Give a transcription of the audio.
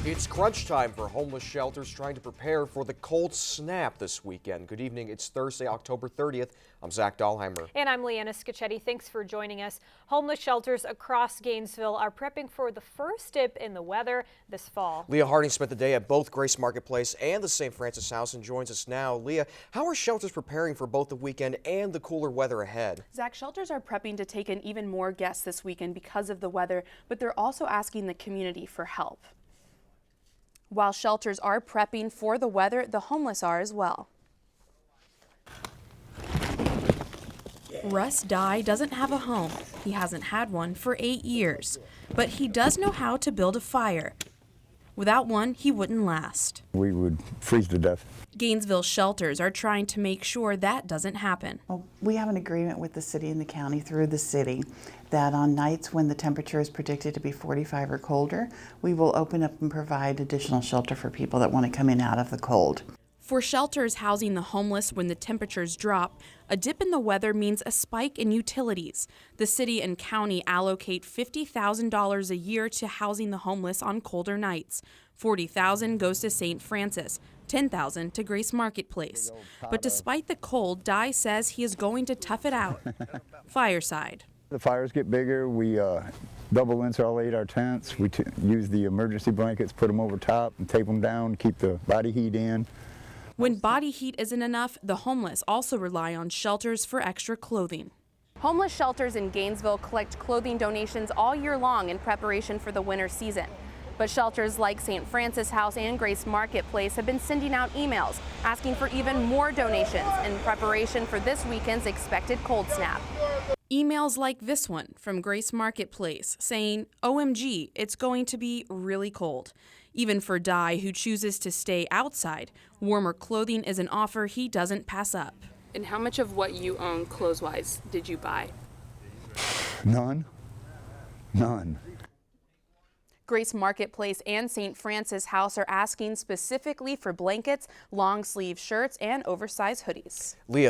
It's crunch time for homeless shelters trying to prepare for the cold snap this weekend. Good evening. It's Thursday, October 30th. I'm Zach Dahlheimer. And I'm Leanna Scacchetti. Thanks for joining us. Homeless shelters across Gainesville are prepping for the first dip in the weather this fall. Leah Harding spent the day at both Grace Marketplace and the St. Francis House and joins us now. Leah, how are shelters preparing for both the weekend and the cooler weather ahead? Zach, shelters are prepping to take in even more guests this weekend because of the weather, but they're also asking the community for help. While shelters are prepping for the weather, the homeless are as well. Russ Dye doesn't have a home. He hasn't had one for 8 years, but he does know how to build a fire. Without one, he wouldn't last. We would freeze to death. Gainesville shelters are trying to make sure that doesn't happen. Well, we have an agreement with the city and the county through the city that on nights when the temperature is predicted to be 45 or colder, we will open up and provide additional shelter for people that want to come in out of the cold. For shelters housing the homeless when the temperatures drop, a dip in the weather means a spike in utilities. The city and county allocate $50,000 a year to housing the homeless on colder nights. $40,000 goes to St. Francis, $10,000 to Grace Marketplace. But despite the cold, Dye says he is going to tough it out. Fireside. The fires get bigger. We double insulate our tents. We use the emergency blankets, put them over top and tape them down, keep the body heat in. When body heat isn't enough, the homeless also rely on shelters for extra clothing. Homeless shelters in Gainesville collect clothing donations all year long in preparation for the winter season. But shelters like St. Francis House and Grace Marketplace have been sending out emails asking for even more donations in preparation for this weekend's expected cold snap. Emails like this one from Grace Marketplace saying, OMG, it's going to be really cold. Even for Dye, who chooses to stay outside, warmer clothing is an offer he doesn't pass up. And how much of what you own clothes-wise did you buy? None. None. Grace Marketplace and St. Francis House are asking specifically for blankets, long sleeve shirts, and oversized hoodies. Leah,